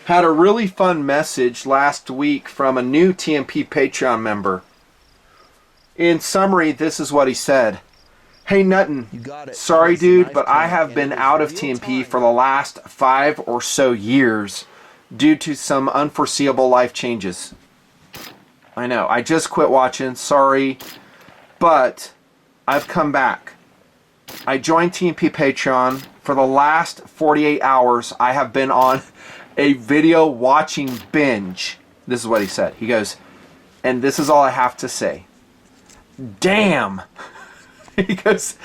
Had a really fun message last week from a new TMP Patreon member. In summary, this is what he said. Hey Nuttin, sorry dude, but I have been out of TMP for the last 5 or so years due to some unforeseeable life changes. I know, I just quit watching, sorry, but I've come back. I joined TMP Patreon. For the last 48 hours, I have been on a video watching binge. This is what he said. He goes, and this is all I have to say. Damn. He goes,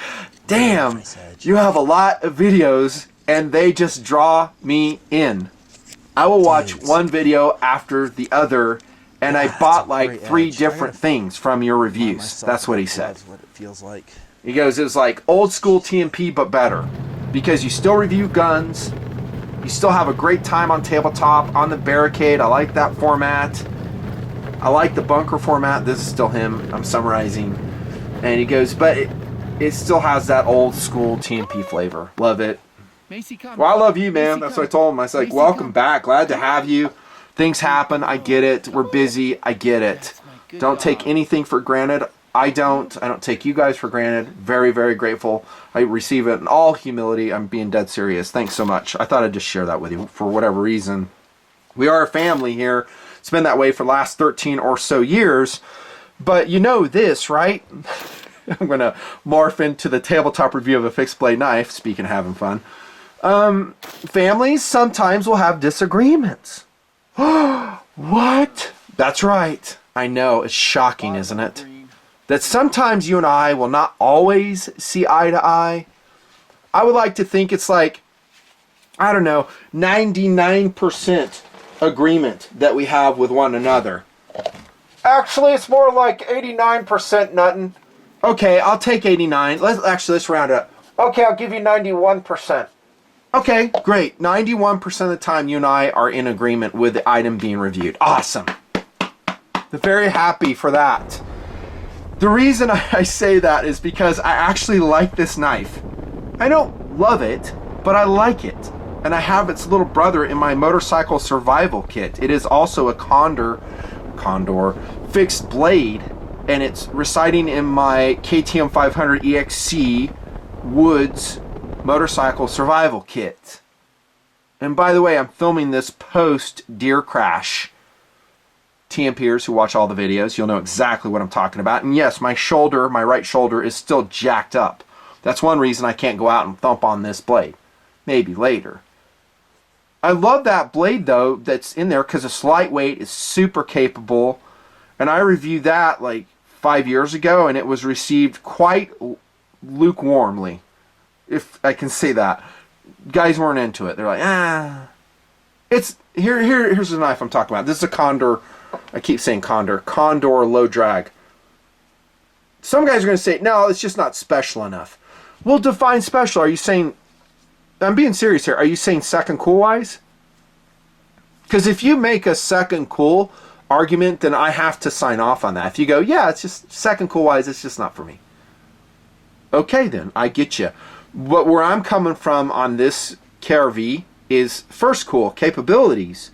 damn, you have a lot of videos and they just draw me in. I will watch one video after the other, and I bought like 3 different things from your reviews. That's what he said. What it feels like. He goes, it was like old school TMP but better, because you still review guns, you still have a great time on tabletop, on the barricade. I like that format. I like the bunker format. This is still him. I'm summarizing. And he goes, but it still has that old school TMP flavor. Love it. Well, I love you, man. That's what I told him. I was like, welcome back. Glad to have you. Things happen. I get it. We're busy. I get it. Don't take anything for granted. I don't take you guys for granted. Very, very grateful. I receive it in all humility. I'm being dead serious. Thanks so much. I thought I'd just share that with you for whatever reason. We are a family here. It's been that way for the last 13 or so years. But you know this, right? I'm going to morph into the tabletop review of a fixed blade knife, speaking of having fun. Families sometimes will have disagreements. What? That's right. I know, it's shocking, isn't it? That sometimes you and I will not always see eye to eye. I would like to think it's like, I don't know, 99% agreement that we have with one another. Actually, it's more like 89%, Nuttin. Okay, I'll take 89. Let's round it up. Okay, I'll give you 91%. Okay, great. 91% of the time you and I are in agreement with the item being reviewed. Awesome. Very happy for that. The reason I say that is because I actually like this knife. I don't love it, but I like it. And I have its little brother in my motorcycle survival kit. It is also a Condor fixed blade, and it's residing in my KTM 500 EXC Woods motorcycle survival kit. And by the way, I'm filming this post deer crash. TMPers who watch all the videos, you'll know exactly what I'm talking about. And yes, my right shoulder is still jacked up. That's one reason I can't go out and thump on this blade. Maybe later. I love that blade though that's in there because it's lightweight, it's super capable. And I reviewed that like 5 years ago, and it was received quite lukewarmly, if I can say that. Guys weren't into it. They're like, It's here's the knife I'm talking about. This is a Condor. I keep saying Condor low drag. Some guys are going to say, no, it's just not special enough. Well, define special. Are you saying, I'm being serious here, are you saying second cool wise? Because if you make a second cool argument, then I have to sign off on that. If you go, yeah, it's just second cool wise, it's just not for me. Okay then, I get you. But where I'm coming from on this KRV is first cool capabilities.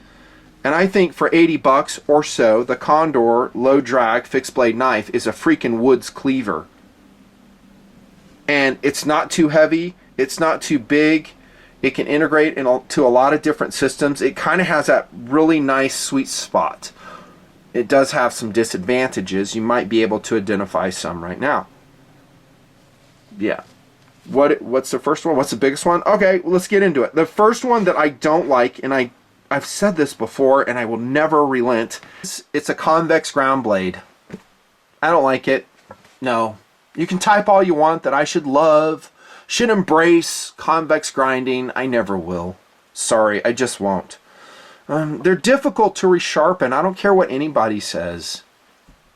And I think for 80 bucks or so, the Condor low drag fixed blade knife is a freaking Woods Cleaver. And it's not too heavy, it's not too big. It can integrate into a lot of different systems. It kind of has that really nice sweet spot. It does have some disadvantages. You might be able to identify some right now. Yeah. What's the first one? What's the biggest one? Okay, well, let's get into it. The first one that I don't like, and I've said this before and I will never relent, it's a convex ground blade. I don't like it. No. You can type all you want that I should love, should embrace convex grinding. I never will. Sorry, I just won't. They're difficult to resharpen. I don't care what anybody says.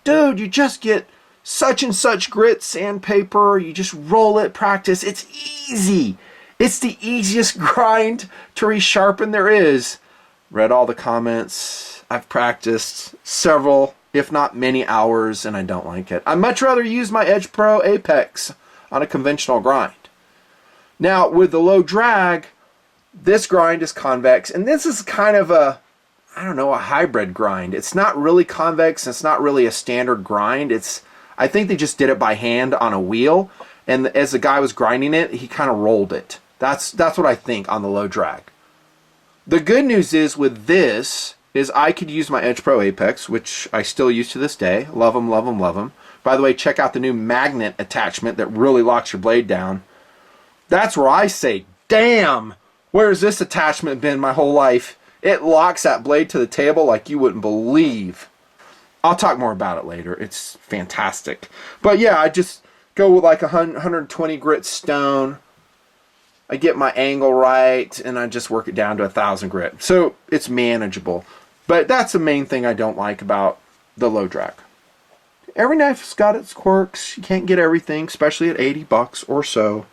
Dude, you just get such and such grit sandpaper. You just roll it, practice. It's easy. It's the easiest grind to resharpen there is. Read all the comments. I've practiced several, if not many hours, and I don't like it. I'd much rather use my Edge Pro Apex on a conventional grind. Now, with the low drag, This grind is convex, and this is kind of a, I don't know, a hybrid grind. It's not really convex, it's not really a standard grind. I think they just did it by hand on a wheel, and as the guy was grinding it, he kind of rolled it. That's what I think on the low drag. The good news is with this is I could use my Edge Pro Apex, which I still use to this day. Love them, love them, love them. By the way, check out the new magnet attachment that really locks your blade down. That's where I say, damn, where's this attachment been my whole life? It locks that blade to the table like you wouldn't believe. I'll talk more about it later. It's fantastic. But yeah, I just go with like 120 grit stone. I get my angle right, and I just work it down to 1,000 grit. So it's manageable. But that's the main thing I don't like about the low drag. Every knife's got its quirks. You can't get everything, especially at $80 or so.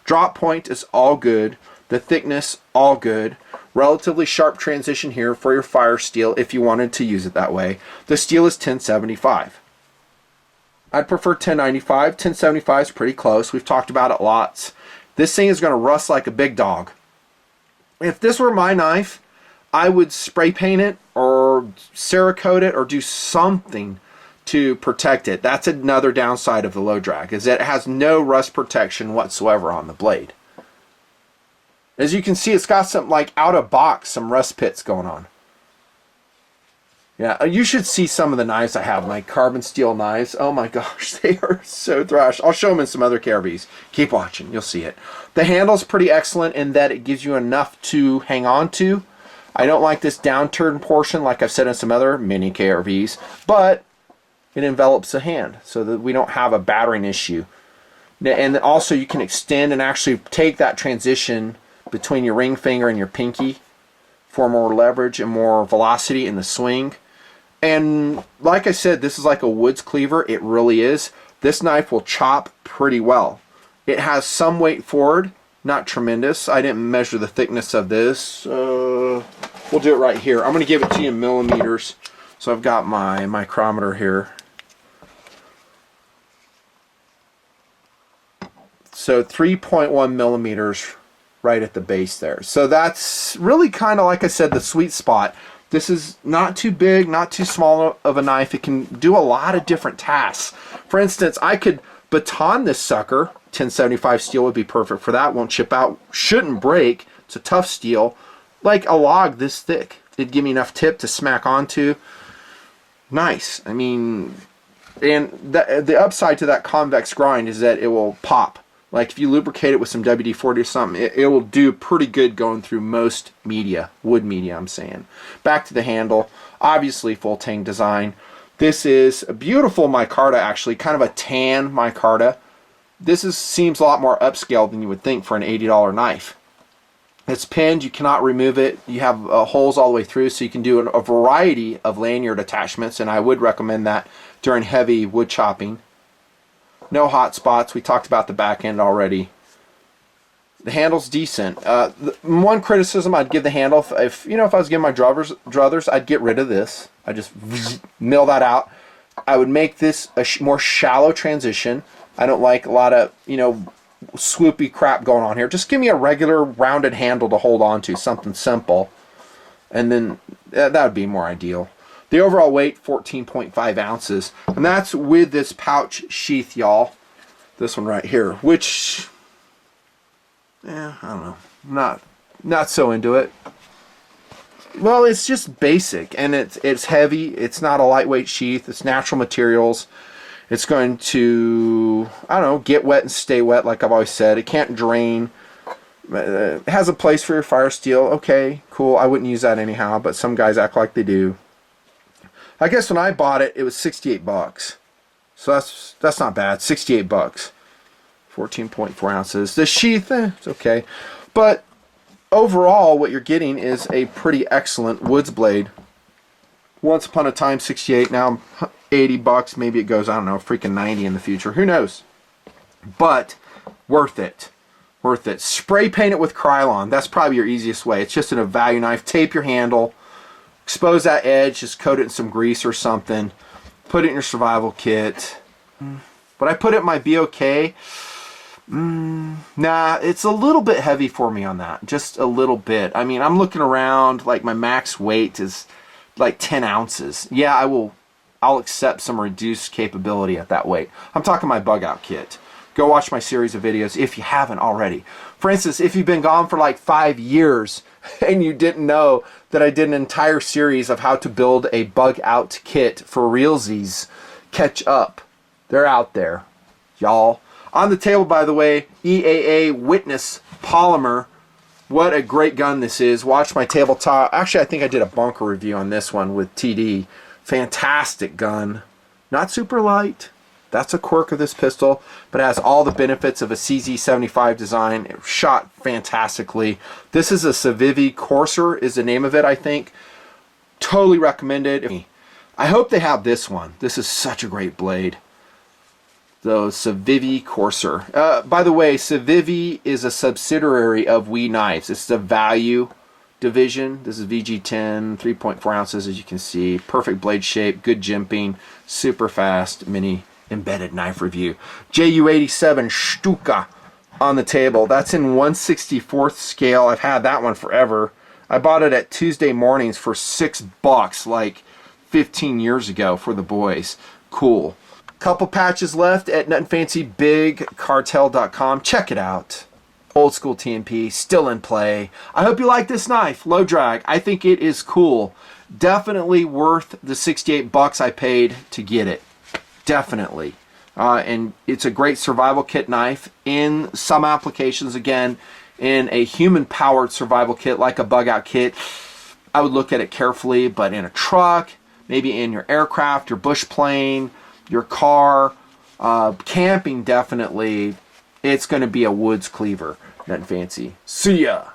Drop point is all good. The thickness, all good. Relatively sharp transition here for your fire steel if you wanted to use it that way. The steel is 1075. I'd prefer 1095. 1075 is pretty close. We've talked about it lots. This thing is going to rust like a big dog. If this were my knife, I would spray paint it or Cerakote it or do something to protect it. That's another downside of the low drag, is that it has no rust protection whatsoever on the blade. As you can see, it's got some, like, out of box, some rust pits going on. Yeah, you should see some of the knives I have, my carbon steel knives. Oh my gosh, they are so thrashed. I'll show them in some other KRVs. Keep watching, you'll see it. The handle's pretty excellent in that it gives you enough to hang on to. I don't like this downturn portion like I've said in some other mini KRVs, but it envelops the hand so that we don't have a battering issue. And also you can extend and actually take that transition between your ring finger and your pinky for more leverage and more velocity in the swing. And like I said, this is like a woods cleaver. It really is. This knife will chop pretty well. It has some weight forward, not tremendous. I didn't measure the thickness of this. We'll do it right here. I'm going to give it to you in millimeters. So I've got my micrometer here. So 3.1 millimeters right at the base there. So that's really kind of, like I said, the sweet spot. This is not too big, not too small of a knife. It can do a lot of different tasks. For instance, I could baton this sucker. 1075 steel would be perfect for that. Won't chip out, shouldn't break. It's a tough steel. Like a log this thick. It'd give me enough tip to smack onto. Nice. I mean, and the upside to that convex grind is that it will pop. Like if you lubricate it with some WD-40 or something, it will do pretty good going through most media, wood media I'm saying. Back to the handle, obviously full tang design. This is a beautiful micarta actually, kind of a tan micarta. This seems a lot more upscale than you would think for an $80 knife. It's pinned, you cannot remove it. You have holes all the way through, so you can do a variety of lanyard attachments, and I would recommend that during heavy wood chopping. No hot spots. We talked about the back end already. The handle's decent. One criticism I'd give the handle, if I was giving my druthers, I'd get rid of this. I just mill that out. I would make this a more shallow transition. I don't like a lot of swoopy crap going on here. Just give me a regular rounded handle to hold on to, something simple, and then that would be more ideal. The overall weight, 14.5 ounces. And that's with this pouch sheath, y'all. This one right here, which, I don't know. Not so into it. Well, it's just basic, and it's heavy. It's not a lightweight sheath. It's natural materials. It's going to, I don't know, get wet and stay wet, like I've always said. It can't drain. It has a place for your fire steel. Okay, cool. I wouldn't use that anyhow, but some guys act like they do. I guess when I bought it, it was $68. So that's not bad. $68. 14.4 ounces. The sheath, it's okay. But overall, what you're getting is a pretty excellent woods blade. Once upon a time, 68. Now $80. Maybe it goes, I don't know, freaking 90 in the future. Who knows? But worth it. Worth it. Spray paint it with Krylon. That's probably your easiest way. It's just a value knife. Tape your handle. Expose that edge, just coat it in some grease or something. Put it in your survival kit. But I put it in my BOK. Nah, it's a little bit heavy for me on that. Just a little bit. I mean, I'm looking around, like my max weight is like 10 ounces. Yeah, I'll accept some reduced capability at that weight. I'm talking my bug out kit. Go watch my series of videos if you haven't already. For instance, if you've been gone for like 5 years and you didn't know that I did an entire series of how to build a bug out kit for realsies, catch up. They're out there, y'all. On the table, by the way, EAA Witness Polymer. What a great gun this is. Watch my tabletop. Actually, I think I did a bunker review on this one with TD. Fantastic gun. Not super light. That's a quirk of this pistol, but it has all the benefits of a CZ75 design. It shot fantastically. This is a Civivi Corsair is the name of it, I think. Totally recommended. I hope they have this one. This is such a great blade. The Civivi Corsair. By the way, Civivi is a subsidiary of We Knives. It's the value division. This is VG10, 3.4 ounces, as you can see. Perfect blade shape, good jimping, super fast mini embedded knife review. JU87 Stuka on the table. That's in 1/64th scale. I've had that one forever. I bought it at Tuesday mornings for $6 like 15 years ago for the boys. Cool. Couple patches left at nutnfancybigcartel.com. Check it out. Old school TMP, still in play. I hope you like this knife. Low drag. I think it is cool. Definitely worth the $68 I paid to get it. Definitely. And it's a great survival kit knife in some applications. Again, in a human-powered survival kit like a bug-out kit, I would look at it carefully. But in a truck, maybe in your aircraft, your bush plane, your car, camping, definitely, it's going to be a woods cleaver. Nut and fancy. See ya!